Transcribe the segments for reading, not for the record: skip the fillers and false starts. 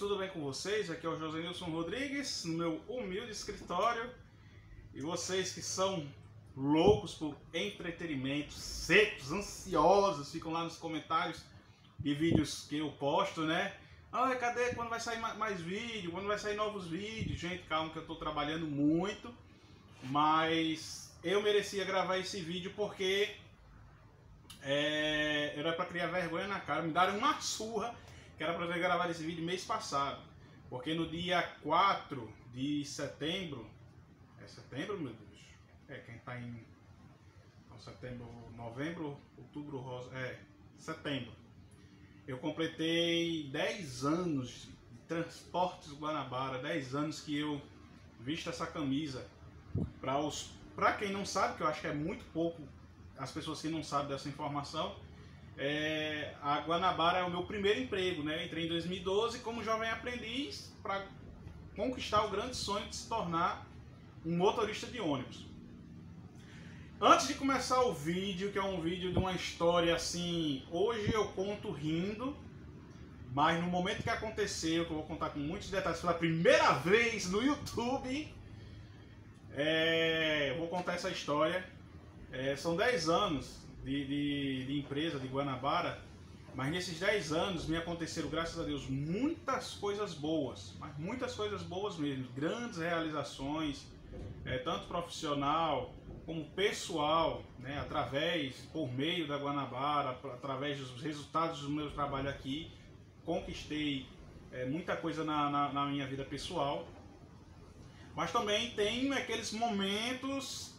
tudo bem com vocês? Aqui é o Josenilson Rodrigues, no meu humilde escritório. E vocês que são loucos por entretenimento, secos, ansiosos, ficam lá nos comentários de vídeos que eu posto, né? Ah, cadê? Quando vai sair mais vídeo? Quando vai sair novos vídeos? Gente, calma que eu tô trabalhando muito, mas eu merecia gravar esse vídeo porque era pra criar vergonha na cara. Me deram uma surra que era pra ter gravado esse vídeo mês passado, porque no dia 4 de setembro, é setembro, meu Deus? Quem tá em setembro, novembro, outubro, rosa, setembro. Eu completei 10 anos de Transportes Guanabara, 10 anos que eu visto essa camisa. Para quem não sabe, que eu acho que é muito pouco as pessoas que não sabem dessa informação, a Guanabara é o meu primeiro emprego, né? Entrei em 2012 como jovem aprendiz para conquistar o grande sonho de se tornar um motorista de ônibus. Antes de começar o vídeo, que é um vídeo de uma história assim, hoje eu conto rindo, mas no momento que aconteceu, que eu vou contar com muitos detalhes pela primeira vez no YouTube, eu vou contar essa história. São 10 anos de empresa de Guanabara, mas nesses 10 anos me aconteceram, graças a Deus, muitas coisas boas, mas muitas coisas boas mesmo, grandes realizações, tanto profissional como pessoal, né, por meio da Guanabara, através dos resultados do meu trabalho aqui, conquistei muita coisa na minha vida pessoal, mas também tem aqueles momentos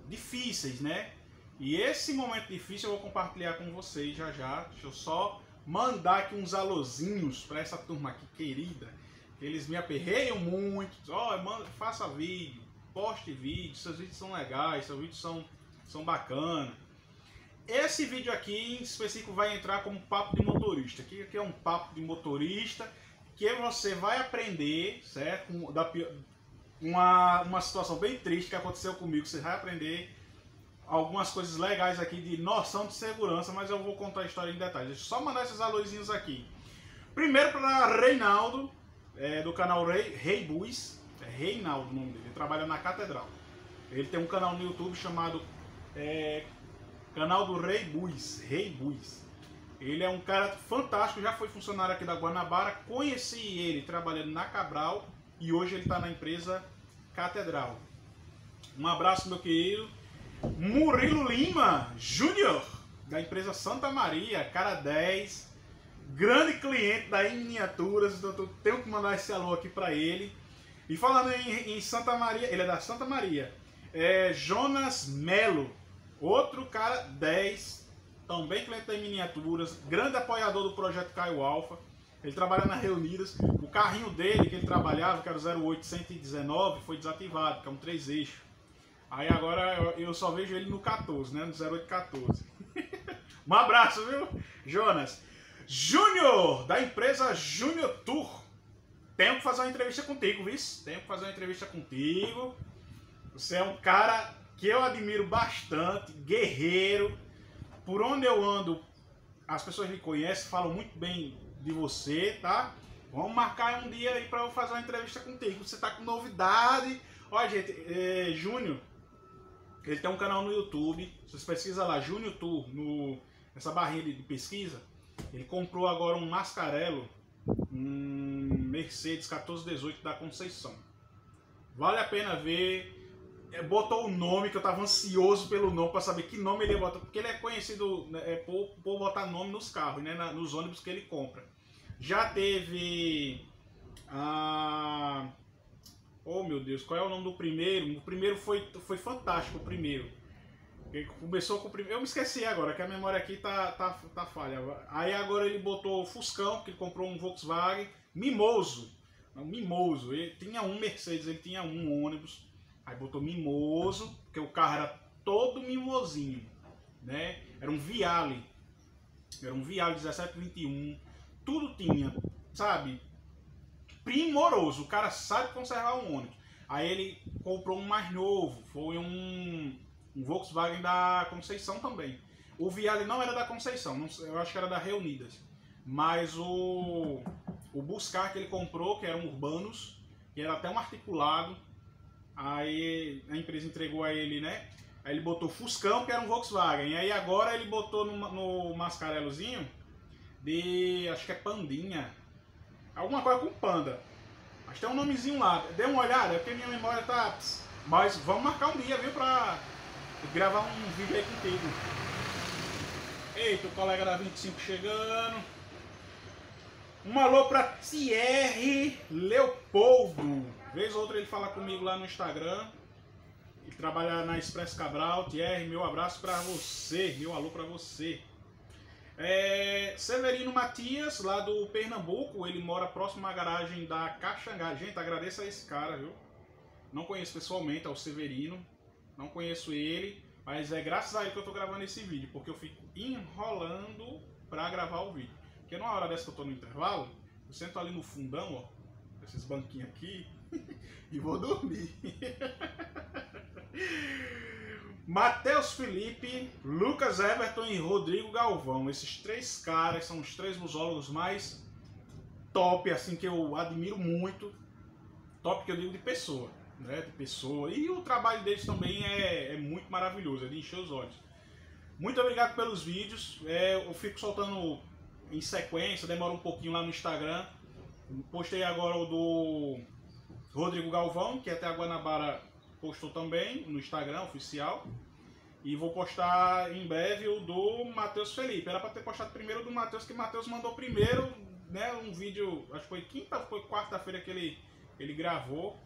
difíceis, né? E esse momento difícil eu vou compartilhar com vocês já já. Deixa eu só mandar aqui uns alôzinhos para essa turma aqui querida, que eles me aperreiam muito. Faça vídeo, poste vídeo, seus vídeos são legais, seus vídeos são bacanas. Esse vídeo aqui em específico vai entrar como papo de motorista. Aqui é um papo de motorista que você vai aprender, certo? Uma situação bem triste que aconteceu comigo. Você vai aprender algumas coisas legais aqui de noção de segurança, mas eu vou contar a história em detalhes. Deixa eu só mandar esses alôzinhos aqui. Primeiro para Reinaldo, do canal Rei Bus. É Reinaldo o nome dele, ele trabalha na Catedral. Ele tem um canal no YouTube chamado Canal do Rei Bus. Ele é um cara fantástico, já foi funcionário aqui da Guanabara. Conheci ele trabalhando na Cabral e hoje ele está na empresa Catedral. Um abraço, meu querido Murilo Lima Júnior, da empresa Santa Maria, cara 10, grande cliente da Miniaturas, então eu tenho que mandar esse alô aqui para ele. E falando em Santa Maria, ele é da Santa Maria, Jonas Melo, outro cara 10, também cliente da Miniaturas, grande apoiador do projeto Caio Alfa. Ele trabalha na Reunidas. O carrinho dele que ele trabalhava, que era o 0819, foi desativado, que é um 3 eixos. Aí agora eu só vejo ele no 14, né? No 0814. Um abraço, viu, Jonas? Júnior, da empresa Júnior Tour. Tenho que fazer uma entrevista contigo, viu? Tenho que fazer uma entrevista contigo. Você é um cara que eu admiro bastante, guerreiro. Por onde eu ando, as pessoas me conhecem, falam muito bem de você, tá? Vamos marcar um dia aí pra eu fazer uma entrevista contigo. Você tá com novidade. Olha, gente, Júnior, ele tem um canal no YouTube. Vocês pesquisam lá, Júnior Tour, nessa barrinha de pesquisa. Ele comprou agora um Mascarello, um Mercedes 1418 da Conceição. Vale a pena ver. Botou o nome, que eu tava ansioso pelo nome, para saber que nome ele ia botar, porque ele é conhecido por botar nome nos carros, né, nos ônibus que ele compra. Já teve oh meu Deus, qual é o nome do primeiro? O primeiro foi fantástico, o primeiro. Ele começou com o primeiro, eu me esqueci agora, que a memória aqui tá falha. Aí agora ele botou o Fuscão, porque ele comprou um Volkswagen Mimoso. Não, Mimoso, ele tinha um Mercedes, ele tinha um ônibus. Aí botou Mimoso, porque o carro era todo mimosinho, né? Era um Viale 1721, tudo tinha, sabe? Primoroso, o cara sabe conservar um ônibus. Aí ele comprou um mais novo, foi um Volkswagen da Conceição também. O Viale não era da Conceição, eu acho que era da Reunidas. mas o Buscar que ele comprou, que era um Urbanos, que era até um articulado, aí a empresa entregou a ele, né? Aí ele botou Fuscão, que era um Volkswagen, e aí agora ele botou no Mascarelozinho de, acho que é Pandinha, alguma coisa com Panda, mas tem um nomezinho lá, dê uma olhada, porque minha memória tá... Mas vamos marcar um dia, viu, pra gravar um vídeo aí contigo. Eita, o colega da 25 chegando. Um alô pra Thierry Leopoldo. Vez ou outra ele fala comigo lá no Instagram. Ele trabalha na Expresso Cabral. Thierry, meu abraço pra você. Meu alô pra você. Severino Matias, lá do Pernambuco. Ele mora próximo à garagem da Caxangá. Gente, agradeço a esse cara, viu? Não conheço pessoalmente, é o Severino. Não conheço ele. Mas é graças a ele que eu tô gravando esse vídeo. Porque eu fico enrolando pra gravar o vídeo. Porque numa hora dessa que eu tô no intervalo, eu sento ali no fundão, ó, esses banquinhos aqui, e vou dormir. Matheus Felipe, Lucas Everton e Rodrigo Galvão. Esses três caras são os três musólogos mais top, assim, que eu admiro muito. Top que eu digo de pessoa, né? De pessoa. E o trabalho deles também é muito maravilhoso, é de encher os olhos. Muito obrigado pelos vídeos. Eu fico soltando em sequência, demora um pouquinho lá no Instagram. Postei agora o do Rodrigo Galvão, que até a Guanabara postou também no Instagram oficial. E vou postar em breve o do Matheus Felipe. Era para ter postado primeiro o do Matheus, que o Matheus mandou primeiro, né, um vídeo, acho que foi quinta ou foi quarta-feira que ele gravou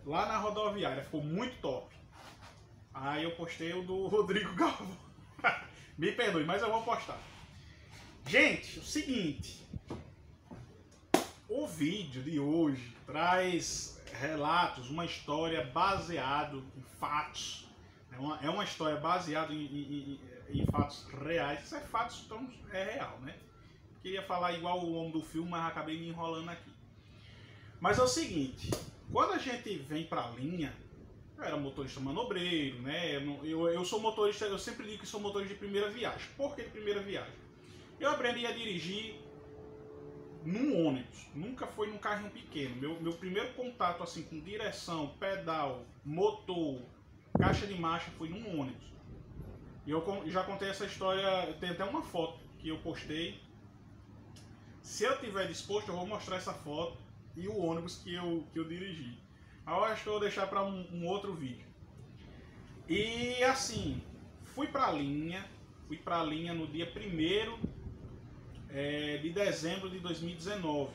lá na rodoviária. Ficou muito top. Aí eu postei o do Rodrigo Galvão. Me perdoe, mas eu vou postar. Gente, o seguinte, o vídeo de hoje traz relatos, uma história baseada em fatos. É uma história baseada em fatos reais. Isso é fatos, então é real, né? Queria falar igual o homem do filme, mas acabei me enrolando aqui. Mas é o seguinte, quando a gente vem pra linha, eu era motorista manobreiro, né? Eu sou motorista, eu sempre digo que sou motorista de primeira viagem. Por que de primeira viagem? Eu aprendi a dirigir num ônibus, nunca foi num carrinho pequeno. Meu primeiro contato assim com direção, pedal, motor, caixa de marcha foi num ônibus. E eu já contei essa história, tem até uma foto que eu postei. Se eu tiver disposto, eu vou mostrar essa foto e o ônibus que eu dirigi. Aí eu acho que eu vou deixar para um outro vídeo. E assim, fui para a linha no dia 1º de dezembro de 2019.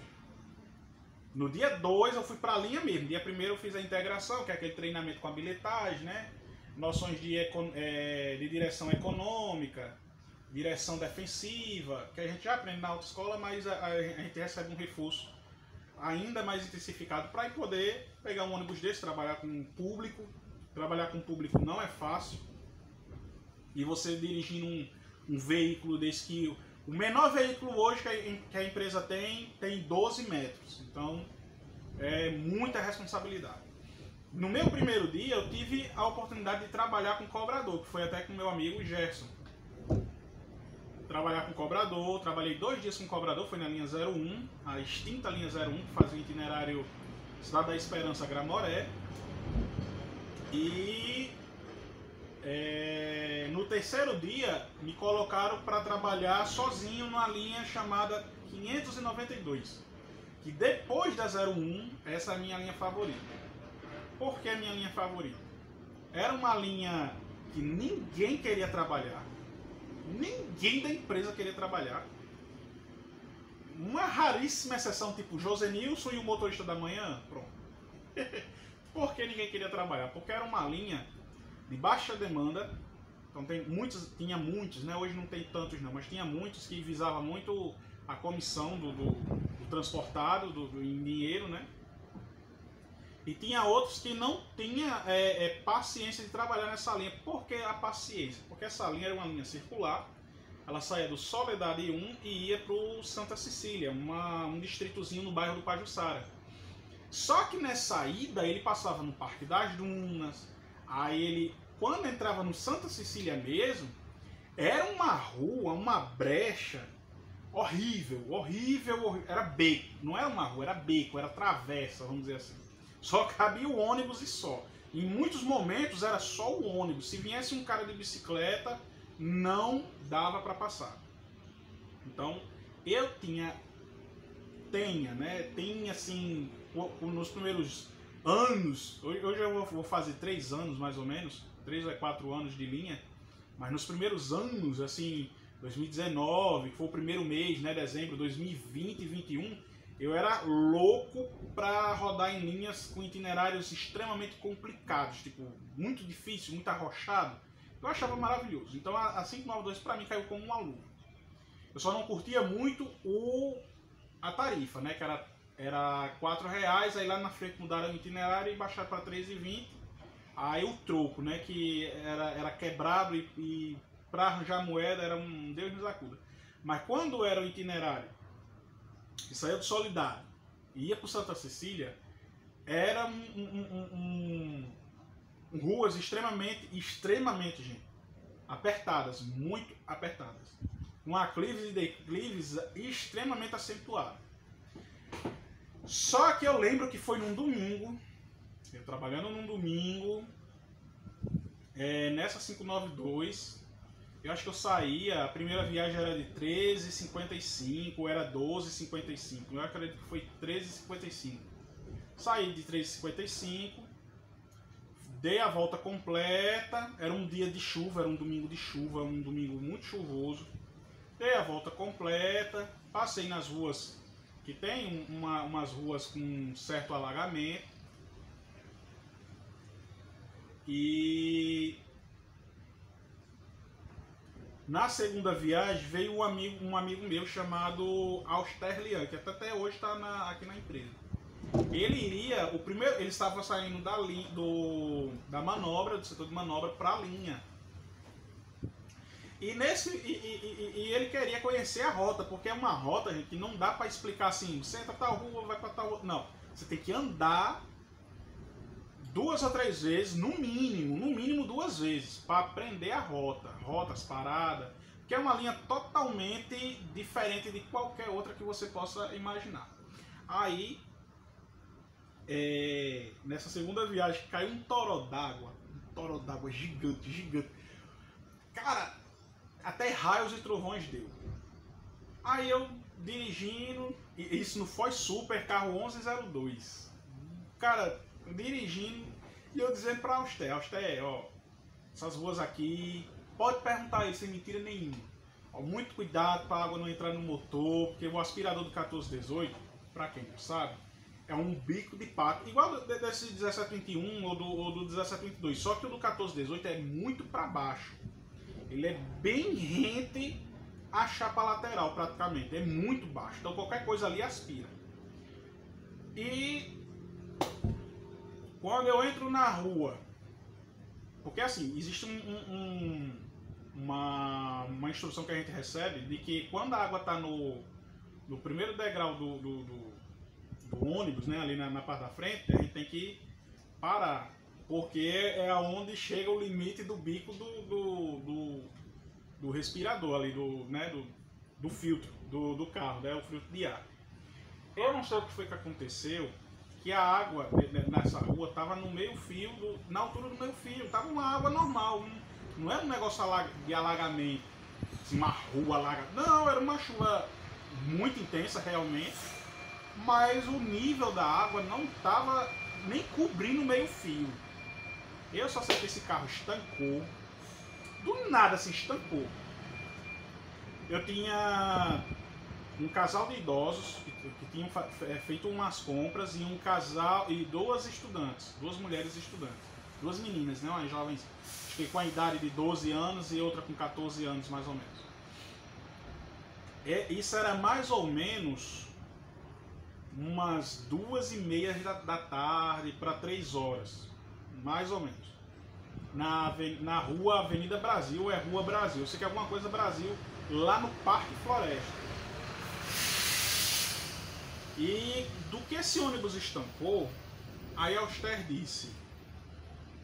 No dia 2 eu fui para a linha mesmo. Dia 1º eu fiz a integração, que é aquele treinamento com a bilhetagem, né? Noções de direção econômica, direção defensiva, que a gente já aprende na autoescola, mas a gente recebe um reforço ainda mais intensificado para poder pegar um ônibus desse, trabalhar com público. Trabalhar com público não é fácil. E você dirigindo um veículo desse que... O menor veículo hoje que a empresa tem 12 metros. Então, é muita responsabilidade. No meu primeiro dia, eu tive a oportunidade de trabalhar com cobrador, que foi até com meu amigo Gerson. Trabalhar com cobrador, trabalhei 2 dias com cobrador, foi na linha 01, a extinta linha 01, que fazia o itinerário Cidade da Esperança, Gramoré. E... no terceiro dia me colocaram para trabalhar sozinho numa linha chamada 592, que depois da 01, essa é a minha linha favorita. Por que a minha linha favorita? Era uma linha que ninguém queria trabalhar, ninguém da empresa queria trabalhar, uma raríssima exceção tipo Josenilson e o motorista da manhã, pronto. Por que ninguém queria trabalhar? Porque era uma linha de baixa demanda. Então tinha muitos, né? Hoje não tem tantos não, mas tinha muitos que visavam muito a comissão do transportado em dinheiro, né? E tinha outros que não tinham paciência de trabalhar nessa linha. Por que a paciência? Porque essa linha era uma linha circular, ela saía do Soledade 1 e ia para o Santa Cecília, um distritozinho no bairro do Pajuçara. Só que nessa ida ele passava no Parque das Dunas, aí ele... Quando entrava no Santa Cecília mesmo, era uma rua, uma brecha, Horrível, horrível, horrível. Era beco, não era uma rua, era beco, era travessa, vamos dizer assim. Só cabia o ônibus e só. Em muitos momentos era só o ônibus. Se viesse um cara de bicicleta, não dava para passar. Então, eu tinha assim, nos primeiros anos, hoje eu vou fazer 3 anos mais ou menos, 3 a 4 anos de linha, mas nos primeiros anos, assim, 2019, que foi o primeiro mês, né, dezembro, 2020 e 2021, eu era louco para rodar em linhas com itinerários extremamente complicados, tipo, muito difícil, muito arrochado. Eu achava maravilhoso. Então a 592 para mim caiu como uma luva. Eu só não curtia muito a tarifa, né, que era R$4, aí lá na frente mudaram o itinerário e baixaram para R$3,20. Aí o troco, né, que era quebrado e para arranjar moeda era um Deus nos acuda. Mas quando era o itinerário que saía do Solidário e ia para Santa Cecília, era ruas extremamente, gente, apertadas, muito apertadas. Com aclives e declives extremamente acentuados. Só que eu lembro que foi num domingo, eu trabalhando num domingo, nessa 592, eu acho que eu saía, a primeira viagem era de 13h55, era 12h55, eu acredito que foi 13h55. Saí de 13h55, dei a volta completa, era um dia de chuva, era um domingo de chuva, um domingo muito chuvoso. Dei a volta completa, passei nas ruas, que tem umas ruas com certo alagamento. E na segunda viagem veio um amigo meu chamado Austerlian, que até hoje está aqui na empresa. Ele estava saindo da manobra, do setor de manobra, para a linha. E ele queria conhecer a rota, porque é uma rota, gente, que não dá para explicar assim, você entra tal rua, vai para tal rua. Não, você tem que andar 2 ou 3 vezes, no mínimo 2 vezes, para aprender a rotas, paradas, que é uma linha totalmente diferente de qualquer outra que você possa imaginar. Aí, nessa segunda viagem, caiu um toró d'água gigante. Cara, até raios e trovões deu. Aí eu dirigindo, e isso não foi super, carro 1102. Cara, dirigindo, e eu dizendo pra Auster, ó, essas ruas aqui, pode perguntar aí, sem mentira nenhuma. Ó, muito cuidado para a água não entrar no motor, porque o aspirador do 1418, pra quem não sabe, é um bico de pato, igual desse 1721 ou do 1722, só que o do 1418 é muito para baixo. Ele é bem rente à chapa lateral, praticamente. É muito baixo. Então qualquer coisa ali aspira. E quando eu entro na rua, porque assim, existe uma instrução que a gente recebe de que quando a água está no primeiro degrau do ônibus, né, ali na parte da frente, a gente tem que parar. Porque é onde chega o limite do bico do respirador ali, do filtro do carro, né, o filtro de ar. Eu não sei o que foi que aconteceu, que a água nessa rua estava no meio fio, na altura do meio fio, estava uma água normal, não era um negócio de alagamento, assim, uma rua alagada, não, era uma chuva muito intensa realmente, mas o nível da água não estava nem cobrindo o meio fio. Eu só sei que esse carro estancou. Do nada se estancou. Eu tinha um casal de idosos que tinham feito umas compras e um casal e 2 estudantes, 2 mulheres estudantes, 2 meninas, né, umas jovens, acho que com a idade de 12 anos e outra com 14 anos mais ou menos. Isso era mais ou menos umas 2h30 da tarde para 3 horas. Mais ou menos. Na rua Avenida Brasil, é Rua Brasil. Eu sei que é alguma coisa Brasil, lá no Parque Floresta. E do que esse ônibus estancou, aí a Auster disse: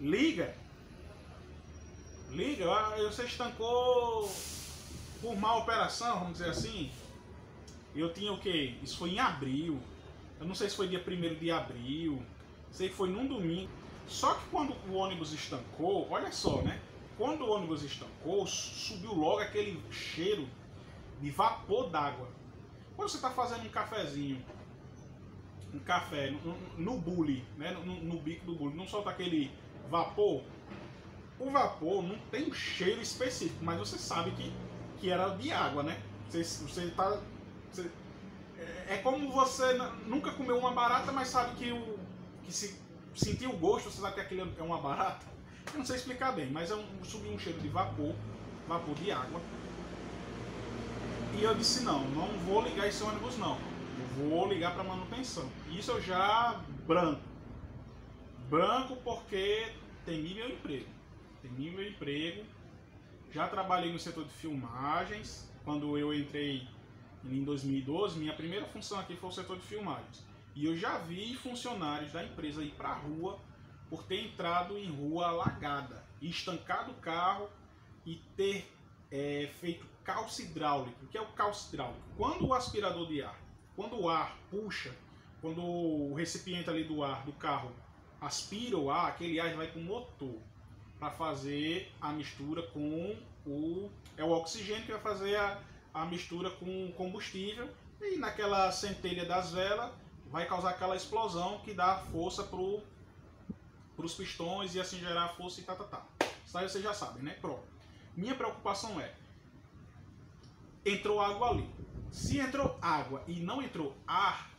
liga, você estancou por má operação, vamos dizer assim. Eu tinha o quê? Isso foi em abril. Eu não sei se foi dia 1º de abril. Sei que foi num domingo. Só que quando o ônibus estancou, olha só, né? Quando o ônibus estancou, subiu logo aquele cheiro de vapor d'água. Quando você está fazendo um cafezinho, um café no bule, né? No bico do bule, não solta aquele vapor. O vapor não tem um cheiro específico, mas você sabe que era de água, né? Você tá... é como você nunca comeu uma barata, mas sabe que se sentir o gosto, você sabe que aquilo é uma barata. Eu não sei explicar bem, mas subiu um cheiro de vapor de água. E eu disse, não vou ligar esse ônibus não. Eu vou ligar para manutenção. Isso eu já branco. Branco porque temi meu emprego. Temi meu emprego. Já trabalhei no setor de filmagens. Quando eu entrei em 2012, minha primeira função aqui foi o setor de filmagens. E eu já vi funcionários da empresa ir para a rua por ter entrado em rua alagada, e estancado o carro e ter feito calço hidráulico. O que é o calço hidráulico? Quando o aspirador de ar, quando o ar puxa, quando o recipiente ali do ar do carro aspira o ar, aquele ar vai para o motor para fazer a mistura com o oxigênio que vai fazer a mistura com o combustível, e naquela centelha das velas vai causar aquela explosão que dá força para os pistões e assim gerar força e tá. Isso aí vocês já sabem, né? Pronto. Minha preocupação é, entrou água ali. Se entrou água e não entrou ar,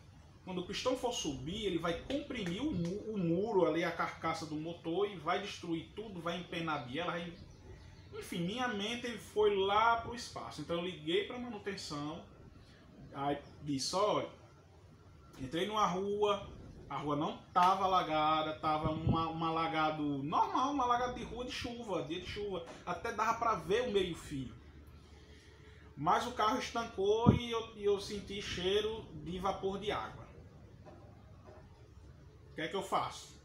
quando o pistão for subir, ele vai comprimir o muro ali, a carcaça do motor, e vai destruir tudo, vai empenar a biela, vai... Enfim, minha mente foi lá pro espaço. Então eu liguei para manutenção, aí disse, olha, entrei numa rua, a rua não estava alagada, estava um alagado normal, um alagado de rua de chuva, dia de chuva, até dava para ver o meio-fio. Mas o carro estancou e eu senti cheiro de vapor de água. O que é que eu faço?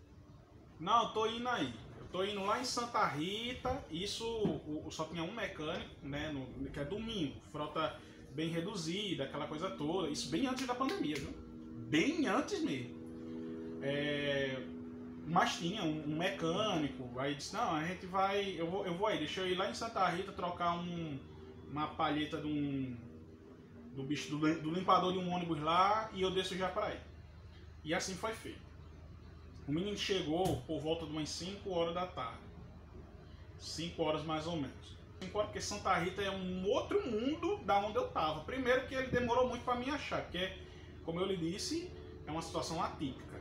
Não, eu tô indo aí. Eu tô indo lá em Santa Rita, isso só tinha um mecânico, né, que é domingo, frota bem reduzida, aquela coisa toda, isso bem antes da pandemia, viu? Bem antes mesmo. Mas tinha um mecânico, aí disse, não, a gente vai, eu vou aí, deixa eu ir lá em Santa Rita trocar uma palheta do limpador de um ônibus lá e eu desço já para aí. E assim foi feito. O menino chegou por volta de umas 5 horas da tarde. 5 horas mais ou menos. 5 horas, porque Santa Rita é um outro mundo da onde eu tava. Primeiro que ele demorou muito para me achar, porque, como eu lhe disse, é uma situação atípica.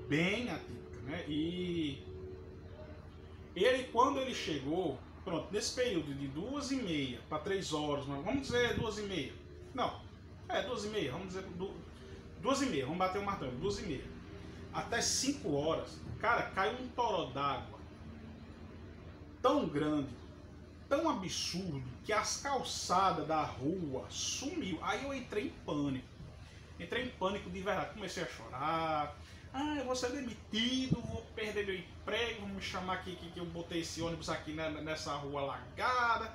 Bem atípica, né? E ele, quando ele chegou, pronto, nesse período de 2h30 para 3 horas, vamos dizer 2h30. Não, 2h30, vamos dizer 2h30, vamos bater o martelo, 2h30. Até 5 horas, cara, caiu um toró d'água tão grande, tão absurdo, que as calçadas da rua sumiu. Aí eu entrei em pânico. Entrei em pânico de verdade. Comecei a chorar. Eu vou ser demitido, vou perder meu emprego, vão me chamar aqui que eu botei esse ônibus aqui nessa rua alagada.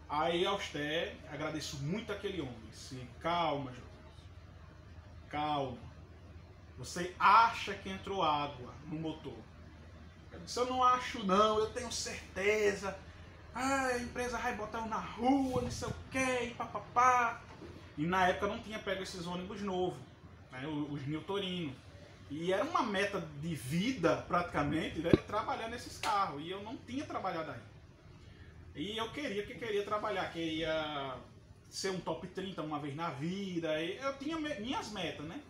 Aí, Auster, agradeço muito aquele homem. Disse, calma, João. Calma. Você acha que entrou água no motor? Eu disse, eu não acho não, eu tenho certeza. A empresa vai botar eu na rua, não sei o que, e papapá. E na época não tinha pego esses ônibus novos, né, os Niltorino. E era uma meta de vida, praticamente, né, trabalhar nesses carros. E eu não tinha trabalhado aí. E eu queria trabalhar, queria ser um top 30 uma vez na vida. E eu tinha minhas metas, né?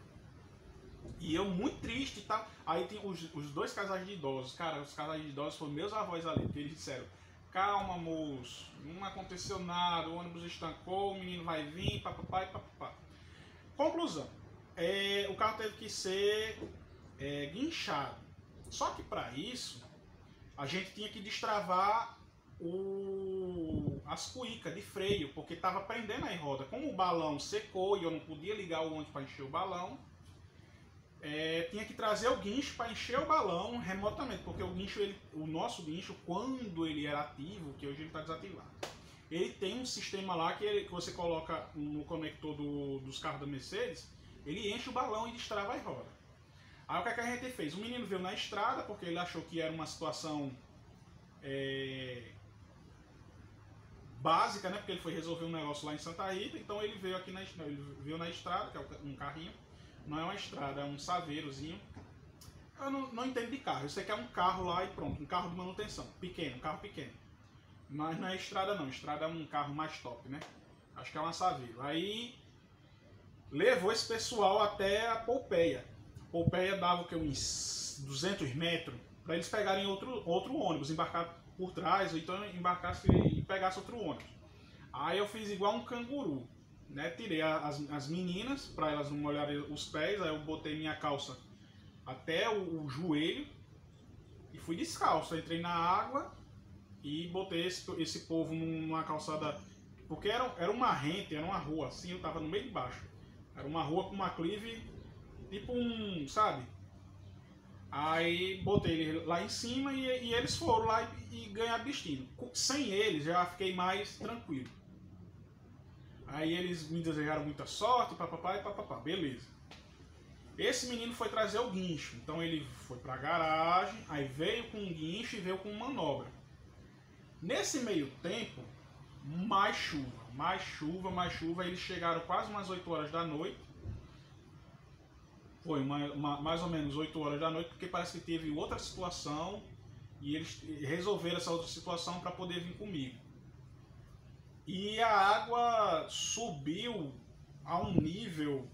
E eu muito triste e tal. Aí tem os dois casais de idosos. Cara, os casais de idosos foram meus avós ali. Porque eles disseram, calma moço, não aconteceu nada, o ônibus estancou, o menino vai vir, papapá e papapá. Conclusão, o carro teve que ser guinchado. Só que para isso, a gente tinha que destravar as cuícas de freio, porque estava prendendo a roda. Como o balão secou e eu não podia ligar o ônibus para encher o balão, tinha que trazer o guincho para encher o balão remotamente, porque o nosso guincho, quando ele era ativo, que hoje ele está desativado, ele tem um sistema lá que você coloca no conector dos carros da Mercedes, ele enche o balão e destrava e roda. Aí o que a gente fez? O menino veio na estrada, porque ele achou que era uma situação básica, né? Porque ele foi resolver um negócio lá em Santa Rita, então ele veio aqui ele veio na estrada, que é um carrinho, não é uma estrada, é um saveirozinho. Eu não entendo de carro, eu sei que é um carro lá e pronto, um carro de manutenção, pequeno, um carro pequeno. Mas não é estrada não, estrada é um carro mais top, né? Acho que é uma Saveiro. Aí levou esse pessoal até a Pompeia. Pompeia dava o que, uns 200 metros, para eles pegarem outro ônibus, embarcar por trás, ou então embarcasse e pegasse outro ônibus. Aí eu fiz igual um canguru, né? Tirei as meninas, para elas não molharem os pés, aí eu botei minha calça até o joelho e fui descalço. Entrei na água e botei esse povo numa calçada, porque era uma rente, era uma rua assim, eu tava no meio de baixo. Era uma rua com uma clive, tipo sabe? Aí botei ele lá em cima e eles foram lá e ganharam destino. Sem eles já fiquei mais tranquilo. Aí eles me desejaram muita sorte, papapá e papapá, beleza. Esse menino foi trazer o guincho, então ele foi pra garagem, aí veio com um guincho e veio com manobra. Nesse meio tempo, mais chuva, eles chegaram quase umas 8 horas da noite. Foi mais ou menos 8 horas da noite, porque parece que teve outra situação e eles resolveram essa outra situação para poder vir comigo. E a água subiu a um nível.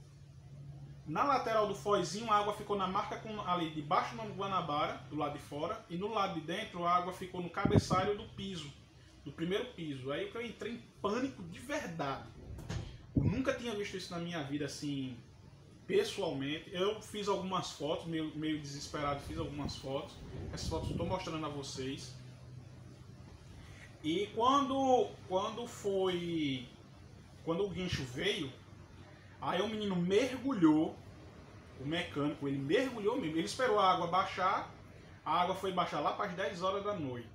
Na lateral do foizinho, a água ficou na marca ali debaixo do Guanabara, do lado de fora, e no lado de dentro a água ficou no cabeçalho do piso, do primeiro piso. Aí eu entrei em pânico de verdade. Eu nunca tinha visto isso na minha vida assim, pessoalmente. Eu fiz algumas fotos, meio desesperado, fiz algumas fotos. Essas fotos eu estou mostrando a vocês. E quando o guincho veio, aí o menino mergulhou, o mecânico, ele mergulhou mesmo. Ele esperou a água baixar, a água foi baixar lá para as 10 horas da noite.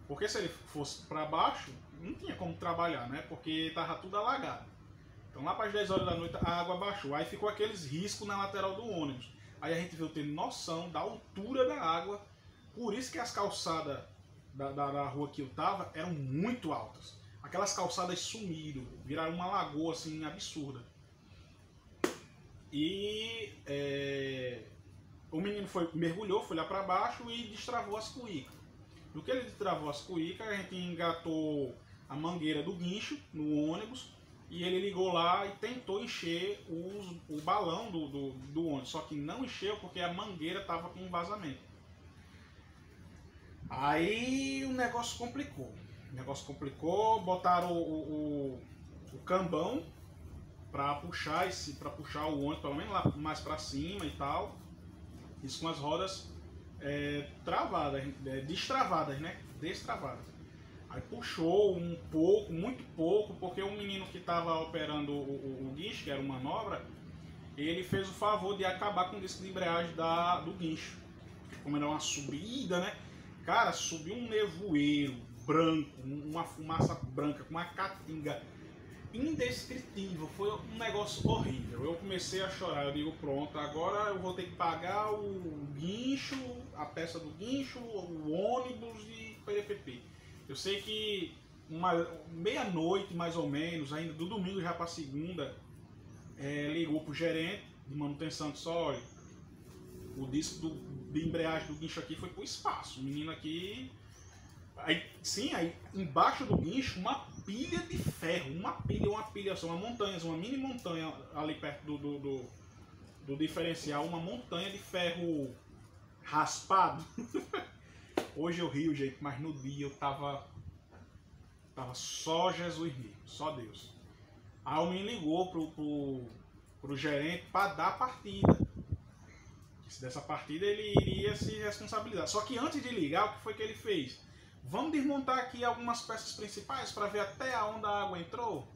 Porque se ele fosse para baixo, não tinha como trabalhar, né? Porque estava tudo alagado. Então lá para as 10 horas da noite a água baixou. Aí ficou aqueles riscos na lateral do ônibus. Aí a gente veio ter noção da altura da água. Por isso que as calçadas da rua que eu tava eram muito altas. Aquelas calçadas sumiram, viraram uma lagoa assim absurda. E o menino mergulhou, foi lá para baixo e destravou as cuícas. No que ele destravou as cuícas, a gente engatou a mangueira do guincho no ônibus e ele ligou lá e tentou encher o balão do ônibus. Só que não encheu porque a mangueira estava com vazamento. Aí o negócio complicou. Botaram o cambão para puxar o ônibus, pelo menos lá mais para cima e tal. Isso com as rodas destravadas, né? Destravadas. Aí puxou um pouco, muito pouco, porque o menino que estava operando o guincho, que era uma manobra, ele fez o favor de acabar com o disco de embreagem do guincho. Como era uma subida, né? Cara, subiu um nevoeiro branco, uma fumaça branca, com uma caatinga indescritível. Foi um negócio horrível. Eu comecei a chorar. Eu digo, pronto, agora eu vou ter que pagar o guincho, a peça do guincho, o ônibus e PPP. Eu sei que meia-noite, mais ou menos, ainda do domingo já para segunda, ligou pro gerente de manutenção de olha, o disco de embreagem do guincho aqui foi pro espaço. O menino aqui... Aí embaixo do guincho, uma pilha de ferro. Uma montanha, uma mini montanha ali perto do diferencial. Uma montanha de ferro raspado. Hoje eu rio, gente, mas no dia eu tava só Jesus mesmo, só Deus. Aí o menino ligou pro gerente para dar a partida. Se dessa partida ele iria se responsabilizar. Só que antes de ligar, o que foi que ele fez? Vamos desmontar aqui algumas peças principais para ver até onde a água entrou.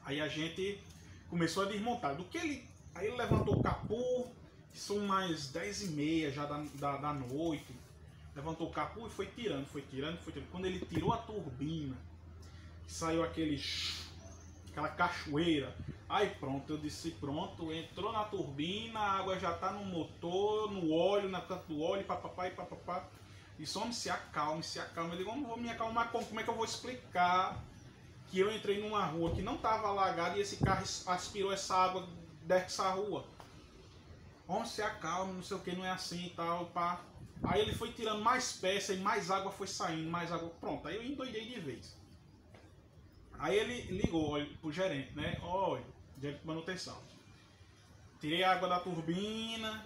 Aí a gente começou a desmontar. Aí ele levantou o capô, são mais 10h30 já da noite. levantou o capuz e foi tirando, foi tirando, foi tirando. Quando ele tirou a turbina, saiu aquela cachoeira. Aí pronto, eu disse, pronto, entrou na turbina, a água já tá no motor, no óleo, na canto do óleo, papapá e papapá. Disse, homem, se acalme, se acalme. Eu digo, não vou me acalmar, como é que eu vou explicar que eu entrei numa rua que não estava alagada e esse carro aspirou essa água dessa rua? Homem, se acalme, não sei o que, não é assim e tal, pá. Aí ele foi tirando mais peça e mais água foi saindo, mais água. Pronto, aí eu endoidei de vez. Aí ele ligou pro gerente, né? Olha, gerente de manutenção. Tirei a água da turbina,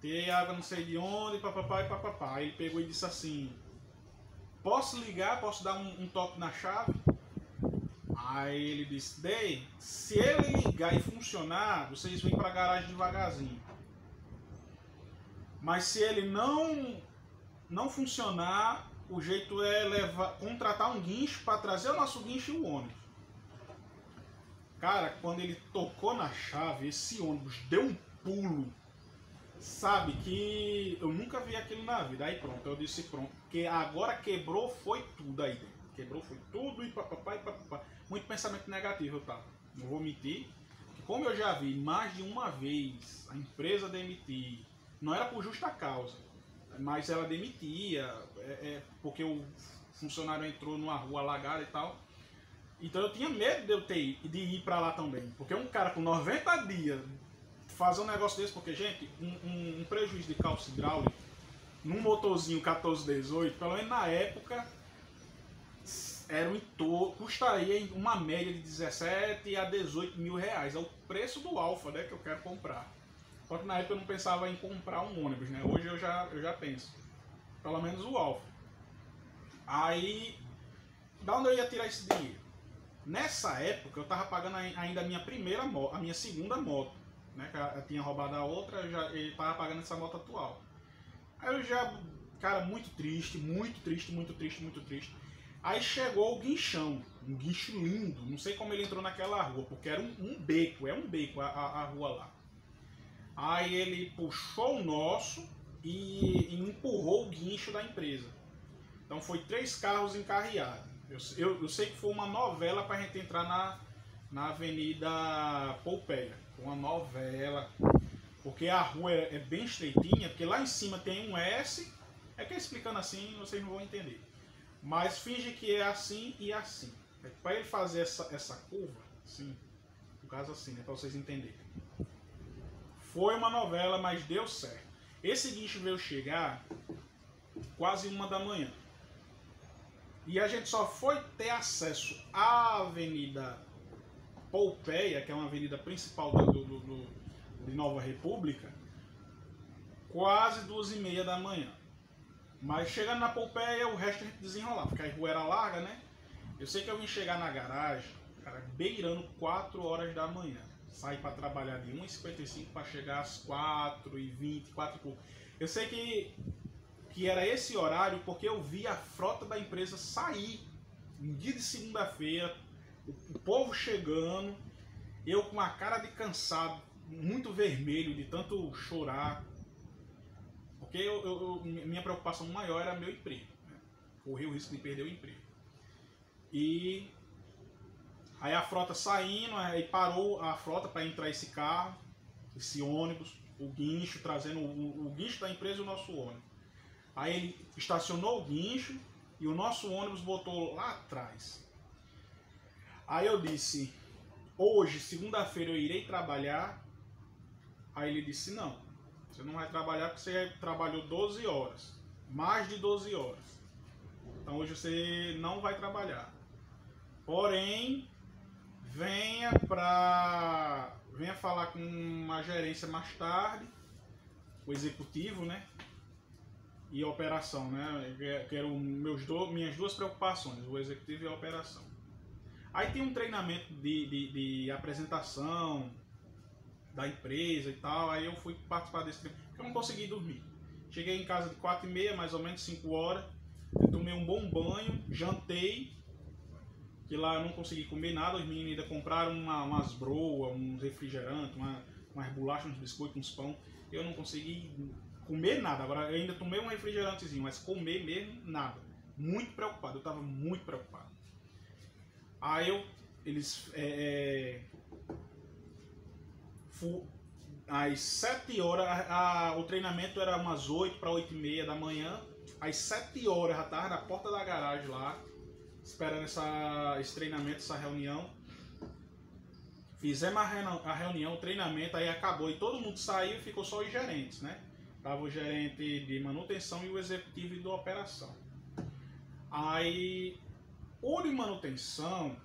tirei a água não sei de onde, papapá e papapá. Aí ele pegou e disse assim, posso ligar, posso dar um toque na chave? Aí ele disse, Dei, se ele ligar e funcionar, vocês vêm pra garagem devagarzinho. Mas se ele não funcionar, o jeito é contratar um guincho para trazer o nosso guincho e o ônibus. Cara, quando ele tocou na chave, esse ônibus deu um pulo, sabe, que eu nunca vi aquilo na vida. Aí pronto, eu disse pronto, que agora quebrou foi tudo aí dentro. Quebrou foi tudo e papapá e papapá. Muito pensamento negativo eu tava, não vou mentir. Como eu já vi mais de uma vez a empresa demitir, não era por justa causa, mas ela demitia, porque o funcionário entrou numa rua alagada e tal. Então eu tinha medo de ir para lá também, porque um cara com 90 dias fazer um negócio desse, porque, gente, um prejuízo de calço hidráulico num motorzinho 1418, pelo menos na época, era custaria uma média de 17 a 18 mil reais. É o preço do Alfa, né, que eu quero comprar. Só que na época eu não pensava em comprar um ônibus, né? Hoje eu já penso. Pelo menos o Alfa. Aí, da onde eu ia tirar esse dinheiro? Nessa época eu tava pagando ainda a minha primeira moto, a minha segunda moto, né? Eu tinha roubado a outra, ele tava pagando essa moto atual. Aí eu já, cara, muito triste, muito triste, muito triste, muito triste. Aí chegou o guinchão, um guincho lindo, não sei como ele entrou naquela rua, porque era um beco, a rua lá. Aí ele puxou o nosso e empurrou o guincho da empresa. Então foi 3 carros encarreados. Eu sei que foi uma novela para a gente entrar na Avenida Pompeia. Foi uma novela, porque a rua é bem estreitinha, porque lá em cima tem um S, é que explicando assim vocês não vão entender. Mas finge que é assim e assim. Para ele fazer essa curva, assim, no caso assim, né, para vocês entenderem. Foi uma novela, mas deu certo. Esse guincho veio chegar quase 1 da manhã. E a gente só foi ter acesso à Avenida Pompeia, que é uma avenida principal de Nova República, quase 2h30 da manhã. Mas chegando na Pompeia, o resto a gente desenrolar, porque a rua era larga, né? Eu sei que eu vim chegar na garagem, cara, beirando 4 horas da manhã. Saí para trabalhar de 1h55 para chegar às 4h20, 4 e pouco. Eu sei que era esse horário porque eu vi a frota da empresa sair um dia de segunda-feira, o povo chegando, eu com a cara de cansado, muito vermelho de tanto chorar, porque minha preocupação maior era meu emprego, né? Correr o risco de perder o emprego. E aí a frota saindo, aí parou a frota para entrar esse carro, esse ônibus, o guincho, trazendo o guincho da empresa e o nosso ônibus. Aí ele estacionou o guincho e o nosso ônibus botou lá atrás. Aí eu disse, hoje, segunda-feira, eu irei trabalhar. Aí ele disse, não, você não vai trabalhar porque você trabalhou 12 horas, mais de 12 horas. Então hoje você não vai trabalhar. Porém, venha falar com a gerência mais tarde, o executivo, né? E a operação, né? Que eram minhas duas preocupações, o executivo e a operação. Aí tem um treinamento de apresentação da empresa e tal, aí eu fui participar desse treinamento, porque eu não consegui dormir. Cheguei em casa de 4h30, mais ou menos 5 horas, eu tomei um bom banho, jantei, que lá eu não consegui comer nada, os meninos ainda compraram umas broas, uns refrigerantes, umas bolachas, uns biscoitos, uns pão, eu não consegui comer nada. Agora eu ainda tomei um refrigerantezinho, mas comer mesmo nada. Muito preocupado, eu estava muito preocupado. Aí eles às 7 horas, o treinamento era umas 8 para 8h30 da manhã. Às 7 horas já estava na porta da garagem lá, esperando esse treinamento, essa reunião. Fizemos a reunião, o treinamento, aí acabou e todo mundo saiu e ficou só os gerentes, né? Tava o gerente de manutenção e o executivo de operação. Aí o de manutenção,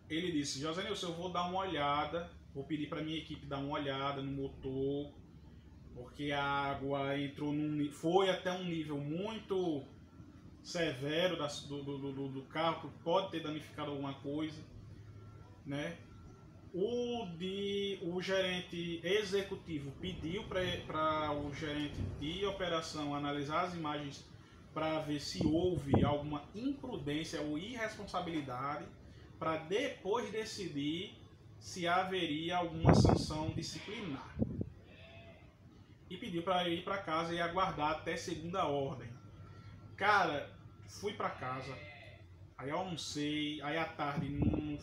ele disse: José Nilson, eu vou dar uma olhada, vou pedir para minha equipe dar uma olhada no motor, porque a água entrou foi até um nível muito severo do carro, que pode ter danificado alguma coisa, né? O gerente executivo pediu para o gerente de operação analisar as imagens para ver se houve alguma imprudência ou irresponsabilidade, para depois decidir se haveria alguma sanção disciplinar. E pediu para ir para casa e aguardar até segunda ordem. Cara, fui para casa, aí eu almocei, aí à tarde não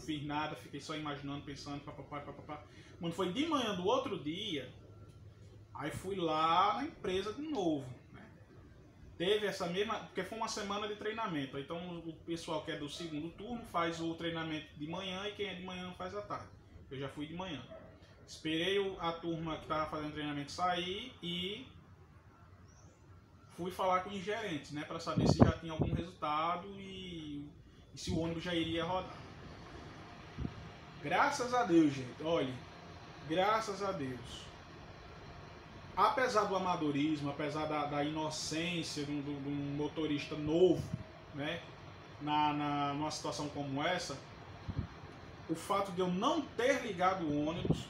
fiz nada, fiquei só imaginando, pensando, papapá. Quando foi de manhã do outro dia, aí fui lá na empresa de novo, né? Teve essa mesma, porque foi uma semana de treinamento, então o pessoal que é do segundo turno faz o treinamento de manhã e quem é de manhã faz à tarde. Eu já fui de manhã. Esperei a turma que estava fazendo treinamento sair e fui falar com os gerentes, né, para saber se já tinha algum resultado e se o ônibus já iria rodar. Graças a Deus, gente, olha, graças a Deus. Apesar do amadorismo, apesar da inocência de um motorista novo, né, numa situação como essa, o fato de eu não ter ligado o ônibus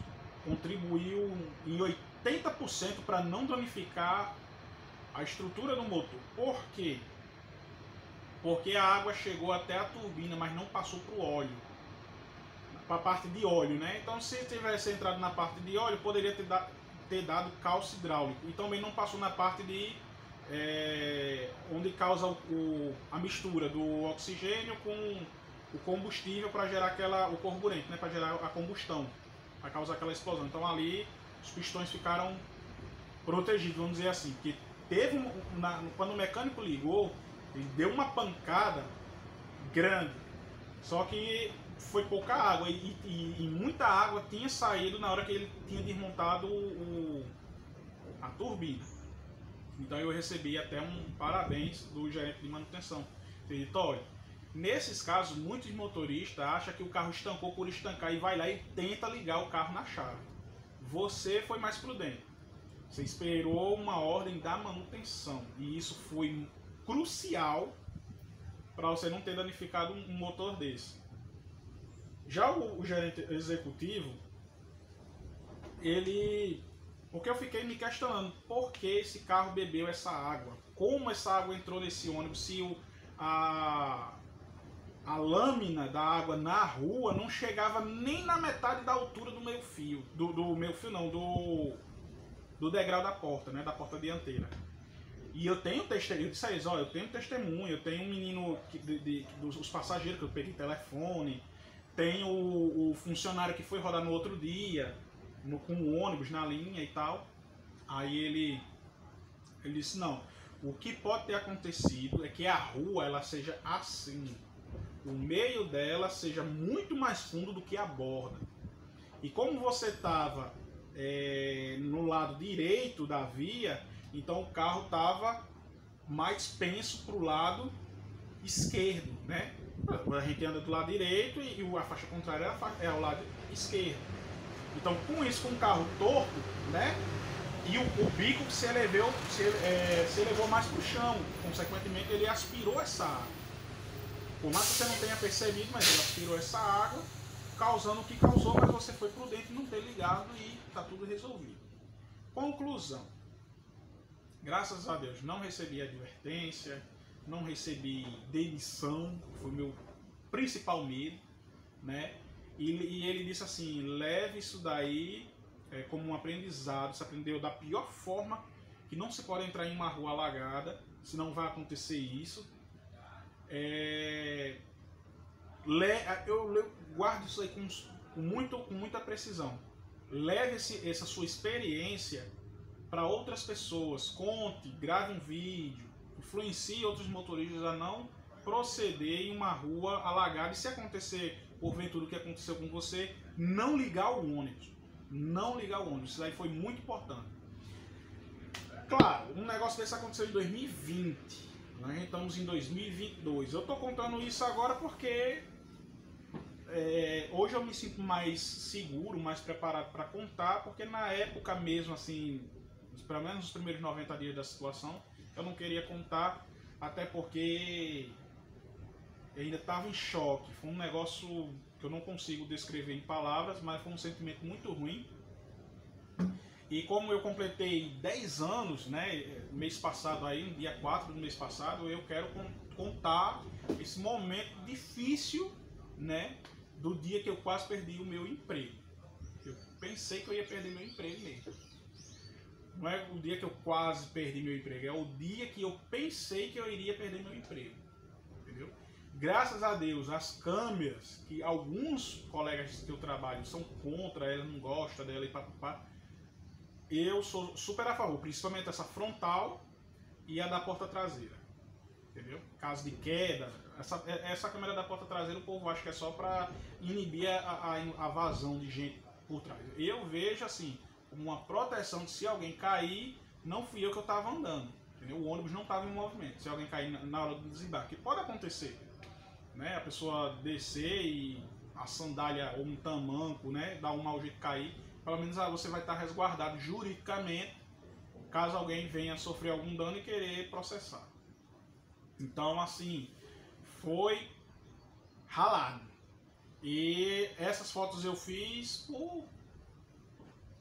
contribuiu em 80% para não danificar a estrutura do motor. Por quê? Porque a água chegou até a turbina, mas não passou para o óleo, para a parte de óleo, né? Então, se tivesse entrado na parte de óleo, poderia ter dado calço hidráulico. E também não passou na parte de onde causa a mistura do oxigênio com o combustível para gerar o carburante, né? Para gerar a combustão, para causar aquela explosão. Então ali os pistões ficaram protegidos, vamos dizer assim. Porque quando o mecânico ligou, ele deu uma pancada grande, só que foi pouca água e muita água tinha saído na hora que ele tinha desmontado a turbina. Então eu recebi até um parabéns do gerente de manutenção. Ele disse: olha, nesses casos muitos motoristas acham que o carro estancou por estancar e vai lá e tenta ligar o carro na chave. Você foi mais prudente. Você esperou uma ordem da manutenção e isso foi crucial para você não ter danificado um motor desse. Já o gerente executivo, porque eu fiquei me questionando por que esse carro bebeu essa água, como essa água entrou nesse ônibus, se a lâmina da água na rua não chegava nem na metade da altura do meio fio, do degrau da porta, né, da porta dianteira. E eu tenho testemunho, eu disse a eles: ó, eu tenho testemunho, eu tenho um menino dos passageiros que eu peguei telefone, tem o funcionário que foi rodar no outro dia, com o ônibus na linha e tal. Aí ele disse: não, o que pode ter acontecido é que a rua ela seja assim, o meio dela seja muito mais fundo do que a borda. E como você estava no lado direito da via, então o carro estava mais penso para o lado esquerdo, né? A gente anda do lado direito e a faixa contrária é ao lado esquerdo. Então, com isso, com o carro torto, né? E o bico se elevou mais para o chão. Consequentemente, ele aspirou essa água. Por mais que você não tenha percebido, mas ele aspirou essa água, causando o que causou, mas você foi prudente em não ter ligado e está tudo resolvido. Conclusão. Graças a Deus, não recebi advertência, não recebi demissão, que foi o meu principal medo, né? E ele disse assim: leve isso daí como um aprendizado, você aprendeu da pior forma que não se pode entrar em uma rua alagada, senão vai acontecer isso. Eu guardo isso aí com muita precisão. Leve essa sua experiência para outras pessoas, conte, grave um vídeo, influencie outros motoristas a não proceder em uma rua alagada. E se acontecer, porventura, o que aconteceu com você, não ligar o ônibus. Não ligar o ônibus. Isso aí foi muito importante. Claro, um negócio desse aconteceu em 2020. Nós estamos em 2022. Eu estou contando isso agora porque hoje eu me sinto mais seguro, mais preparado para contar, porque na época mesmo, assim, pelo menos os primeiros 90 dias da situação, eu não queria contar, até porque eu ainda estava em choque. Foi um negócio que eu não consigo descrever em palavras, mas foi um sentimento muito ruim. E como eu completei 10 anos, né, mês passado aí, no dia 4 do mês passado, eu quero contar esse momento difícil, né, do dia que eu quase perdi o meu emprego. Eu pensei que eu ia perder meu emprego mesmo. Não é o dia que eu quase perdi meu emprego, é o dia que eu pensei que eu iria perder meu emprego. Entendeu? Graças a Deus, as câmeras, que alguns colegas que eu trabalho são contra, elas não gostam dela e papapá, eu sou super a favor, principalmente essa frontal e a da porta traseira. Entendeu? Caso de queda, essa câmera da porta traseira o povo acha que é só para inibir a vazão de gente por trás. Eu vejo assim, como uma proteção de se alguém cair, não fui eu que eu estava andando. Entendeu? O ônibus não estava em movimento. Se alguém cair na hora do desembarque, pode acontecer. Né? A pessoa descer e a sandália ou um tamanco, né, dar um mau jeito de cair, pelo menos você vai estar resguardado juridicamente caso alguém venha sofrer algum dano e querer processar. Então, assim, foi ralado. E essas fotos eu fiz por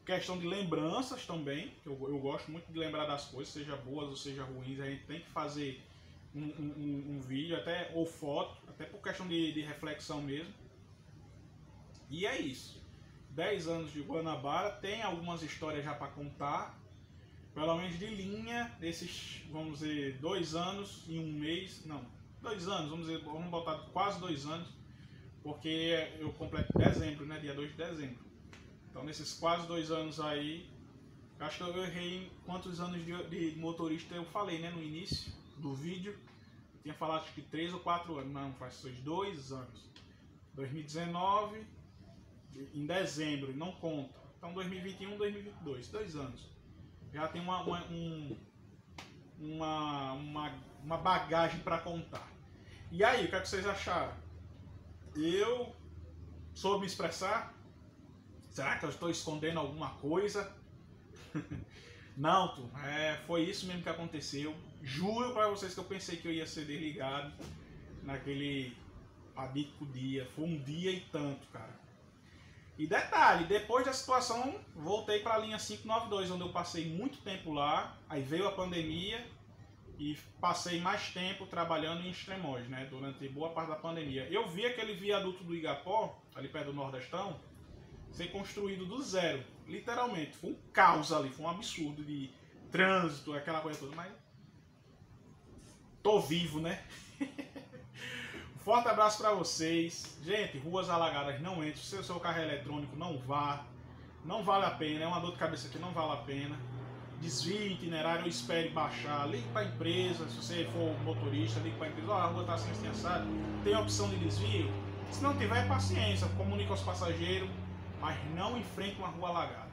questão de lembranças também. Eu gosto muito de lembrar das coisas, seja boas ou seja ruins. A gente tem que fazer um vídeo, ou foto, até por questão de reflexão mesmo. E é isso. 10 anos de Guanabara, tem algumas histórias já para contar. Pelo menos de linha, desses, vamos dizer, 2 anos e um mês, não, 2 anos, vamos botar quase 2 anos, porque eu completo dezembro, né, dia 2 de dezembro. Então nesses quase 2 anos aí, acho que eu errei em quantos anos de motorista eu falei, né, no início do vídeo. Eu tinha falado acho que 3 ou 4 anos, não, faz 2 anos. 2019, em dezembro, não conta. Então 2021, 2022, 2 anos. Já tem uma bagagem para contar. E aí, o que é que vocês acharam? Eu soube me expressar? Será que eu estou escondendo alguma coisa? Não, foi isso mesmo que aconteceu. Juro para vocês que eu pensei que eu ia ser desligado naquele fatídico dia. Foi um dia e tanto, cara. E detalhe, depois da situação, voltei para a linha 592, onde eu passei muito tempo lá. Aí veio a pandemia e passei mais tempo trabalhando em Extremóis, né, durante boa parte da pandemia. Eu vi aquele viaduto do Igapó, ali perto do Nordestão, ser construído do zero, literalmente. Foi um caos ali, foi um absurdo de trânsito, aquela coisa toda, mas tô vivo, né? Forte abraço para vocês. Gente, ruas alagadas não entrem. Se o seu carro é eletrônico, não vá. Não vale a pena. É uma dor de cabeça que não vale a pena. Desvie itinerário ou espere baixar. Ligue para a empresa. Se você for motorista, ligue para a empresa. A rua está assim, assado. Tem opção de desvio? Se não tiver, paciência. Comunique aos passageiros. Mas não enfrente uma rua alagada.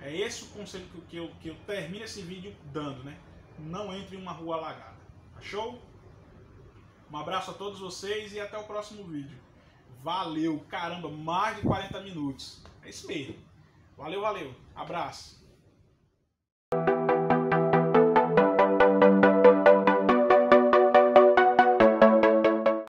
É esse o conselho que eu termino esse vídeo dando, né? Não entre em uma rua alagada. Achou? Um abraço a todos vocês e até o próximo vídeo. Valeu, caramba, mais de 40 minutos. É isso mesmo. Valeu, valeu. Abraço.